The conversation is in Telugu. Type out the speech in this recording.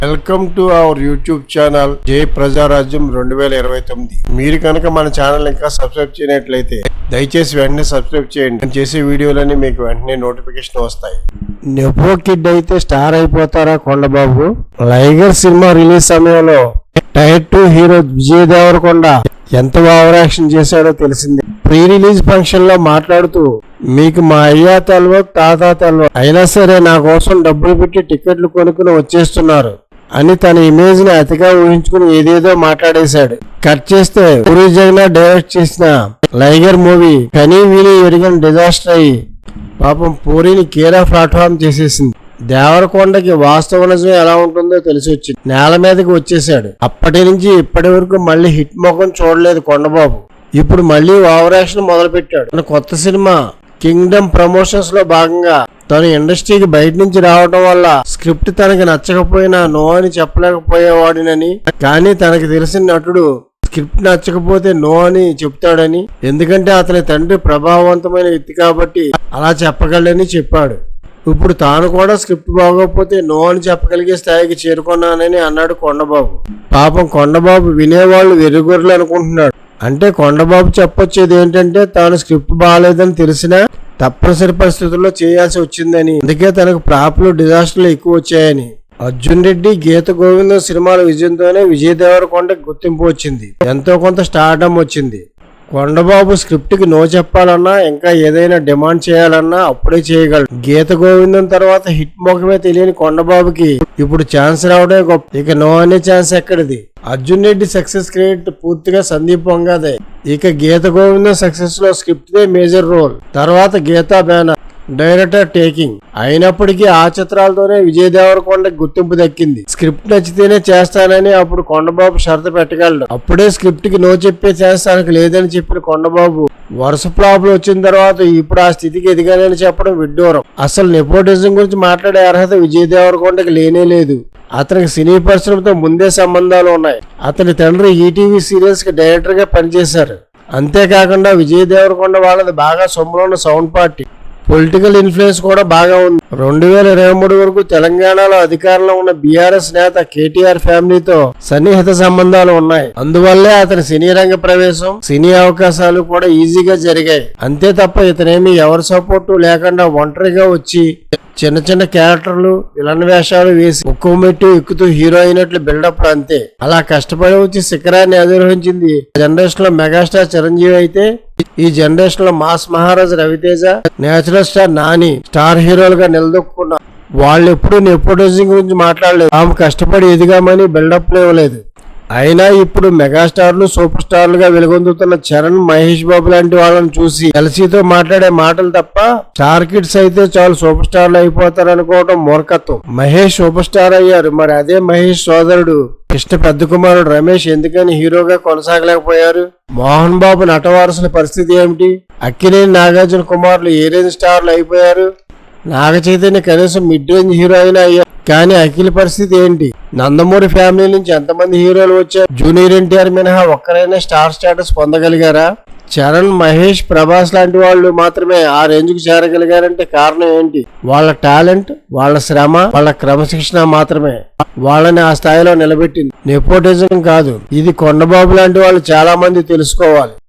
Welcome to our YouTube channel జై ప్రజారాజ్యం 2029. మీరు కనుక మన ఛానల్ ఇంకా సబ్స్క్రైబ్ చేయనట్లయితే దయచేసి వెంటనే సబ్స్క్రైబ్ చేయండి. నేను చేసే వీడియోలన్నీ మీకు వెంటనే నోటిఫికేషన్ వస్తాయి. నెపో కిడ్ అయితే స్టార్ అయిపోతారా కొండబాబు? లైగర్ సినిమా రిలీజ్ సమయంలో టైర్ 2 హీరో విజయ్ దేవరకొండ ఎంత ఓవర్ యాక్షన్ చేశాడో తెలిసింది. ప్రీ రిలీజ్ ఫంక్షన్ లో మాట్లాడుతూ, మీకు మా అయ్యా తెలవ తాత తెలవ, అయినా సరే నా కోసం డబ్బులు పెట్టి టికెట్లు కొనుక్కుని వచ్చేస్తున్నారు అని తన ఇమేజ్ ని అతిగా ఊహించుకుని ఏదేదో మాట్లాడేశాడు. కట్ చేస్తే పూరి జగన్నాథ్ డైరెక్ట్ చేసిన లైగర్ మూవీ కనీ వీని ఎరిగిన డిజాస్టర్ అయ్యి పాపం పూరిని కేరా ప్లాట్ఫామ్ చేసేసింది. దేవరకొండకి వాస్తవ నిజం ఎలా ఉంటుందో తెలిసి వచ్చి నేల మీదకి వచ్చేసాడు. అప్పటి నుంచి ఇప్పటి వరకు మళ్ళీ హిట్ ముఖం చూడలేదు కొండబాబు. ఇప్పుడు మళ్ళీ ఓవర్ యాక్షన్ మొదలు పెట్టాడు. తన కొత్త సినిమా కింగ్డమ్ ప్రమోషన్స్ లో భాగంగా తను ఇండస్ట్రీకి బయట నుంచి రావడం వల్ల స్క్రిప్ట్ తనకి నచ్చకపోయినా నో అని చెప్పలేకపోయేవాడినని, కానీ తనకి తెలిసిన నటుడు స్క్రిప్ట్ నచ్చకపోతే నో అని చెప్తాడని, ఎందుకంటే అతని తండ్రి ప్రభావవంతమైన వ్యక్తి కాబట్టి అలా చెప్పగలని చెప్పాడు. ఇప్పుడు తాను కూడా స్క్రిప్ట్ బాగోకపోతే నో అని చెప్పగలిగే స్థాయికి చేరుకున్నానని అన్నాడు కొండబాబు. పాపం కొండబాబు వినేవాళ్ళు వెర్రిగొర్రెలు అనుకుంటున్నాడు. అంటే కొండబాబు చెప్పొచ్చేది ఏంటంటే తాను స్క్రిప్ట్ బాగాలేదని తెలిసినా తప్పనిసరి పరిస్థితుల్లో చేయాల్సి వచ్చిందని, అందుకే తనకు ప్రాప్లు డిజాస్టర్లు ఎక్కువ వచ్చాయని. అర్జున్ రెడ్డి, గీత గోవిందం సినిమాల విజయంతోనే విజయ్ దేవరకొండకి గుర్తింపు వచ్చింది, ఎంతో కొంత స్టార్డమ్ వచ్చింది. కొండబాబు స్క్రిప్ట్ కి నో చెప్పాలన్నా, ఇంకా ఏదైనా డిమాండ్ చేయాలన్నా అప్పుడే చేయగలడు. గీత గోవిందం తర్వాత హిట్ ముఖమే తెలియని కొండబాబుకి ఇప్పుడు ఛాన్స్ రావడే గొప్ప, ఇక నో అనే ఛాన్స్ ఎక్కడిది? అర్జున్ రెడ్డి సక్సెస్ క్రెడిట్ పూర్తిగా సందీప్ వంగాదే. ఇక గీత గోవిందం సక్సెస్ లో స్క్రిప్ట్ దే మేజర్ రోల్, తర్వాత గీతా బ్యానర్ డైరెక్టర్ టేకింగ్. అయినప్పటికీ ఆ చిత్రాలతోనే విజయ్ దేవరకొండకి గుర్తింపు దక్కింది. స్క్రిప్ట్ నచ్చితేనే చేస్తానని అప్పుడు కొండబాబు షరతు పెట్టగలడు. అప్పుడే స్క్రిప్ట్ కి నో చెప్పే ఛాన్స్ తనకు లేదని చెప్పిన కొండబాబు వరుస ఫ్లాప్లు వచ్చిన తర్వాత ఇప్పుడు ఆ స్థితికి ఎదిగానని చెప్పడం విడ్డూరం. అసలు నెపోటిజం గురించి మాట్లాడే అర్హత విజయ్ దేవరకొండకి లేనే లేదు. అతనికి సినీ పరిశ్రమతో ముందే సంబంధాలు ఉన్నాయి. అతని తండ్రి ఈటీవీ సీరియల్స్ కి డైరెక్టర్ గా పనిచేశారు. అంతేకాకుండా విజయ్ దేవరకొండ వాళ్ళది బాగా సొమ్ములో ఉన్న సౌండ్ పార్టీ, పొలిటికల్ ఇన్ఫ్లుయెన్స్ కూడా బాగా ఉంది. 2023 వరకు తెలంగాణలో అధికారంలో ఉన్న బీఆర్ఎస్ నేత కేటీఆర్ ఫ్యామిలీతో సన్నిహిత సంబంధాలు ఉన్నాయి. అందువల్లే అతని సినీ రంగ ప్రవేశం, సినీ అవకాశాలు కూడా ఈజీగా జరిగాయి. అంతే తప్ప ఇతనేమి ఎవరి సపోర్టు లేకుండా ఒంటరిగా వచ్చి చిన్న చిన్న క్యారెక్టర్లు, విలన్ వేషాలు వేసి ఒక్కో మెట్టు ఎక్కుతూ హీరో అయినట్లు బిల్డప్ అంతే. అలా కష్టపడి వచ్చి శిఖరాన్ని అధిరోహించింది జనరేషన్ లో మెగాస్టార్ చిరంజీవి అయితే, ఈ జనరేషన్ లో mass Maharaj Raviteja, natural star Nani star హీరోలుగా నిలదొక్కున్న వాళ్ళు ఎప్పుడు నెపోటిజం గురించి మాట్లాడలేదు. ఆమె కష్టపడి ఎదిగామని బిల్డప్ ఇవ్వలేదు. అయినా ఇప్పుడు మెగాస్టార్లు, సూపర్ స్టార్లుగా వెలుగొందుతున్న చరణ్, మహేష్ బాబు లాంటి వాళ్ళని చూసి ఎల్సీతో మాట్లాడే మాటలు తప్ప స్టార్ కిడ్స్ అయితే చాలు సూపర్ స్టార్లు అయిపోతారు అనుకోవడం మూర్ఖత్వం. మహేష్ సూపర్ స్టార్ అయ్యారు, మరి అదే మహేష్ సోదరుడు కృష్ణ పెద్ద కుమారుడు రమేష్ ఎందుకని హీరోగా కొనసాగలేకపోయారు? మోహన్ బాబు నటవారసుల పరిస్థితి ఏమిటి? అక్కినేని, నాగార్జున కుమారులు ఏ రేంజ్ స్టార్లు అయిపోయారు? నాగ చైతన్య కనీసం మిడ్ రేంజ్ హీరో అయినా అయ్యారు, కానీ అఖిల్ పరిస్థితి ఏంటి? నందమూరి ఫ్యామిలీ నుంచి ఎంతమంది హీరోలు వచ్చారు? జూనియర్ ఎన్టీఆర్ మినహా ఒక్కరైనా స్టార్ స్టేటస్ పొందగలిగారా? చరణ్, మహేష్, ప్రభాస్ లాంటి వాళ్ళు మాత్రమే ఆ రేంజ్ కు చేరగలిగారంటే కారణం ఏంటి? వాళ్ళ టాలెంట్, వాళ్ళ శ్రమ, వాళ్ళ క్రమశిక్షణ మాత్రమే వాళ్ళని ఆ స్థాయిలో నిలబెట్టింది, నెపోటిజం కాదు. ఇది కొండబాబు లాంటి వాళ్ళు చాలా మంది తెలుసుకోవాలి.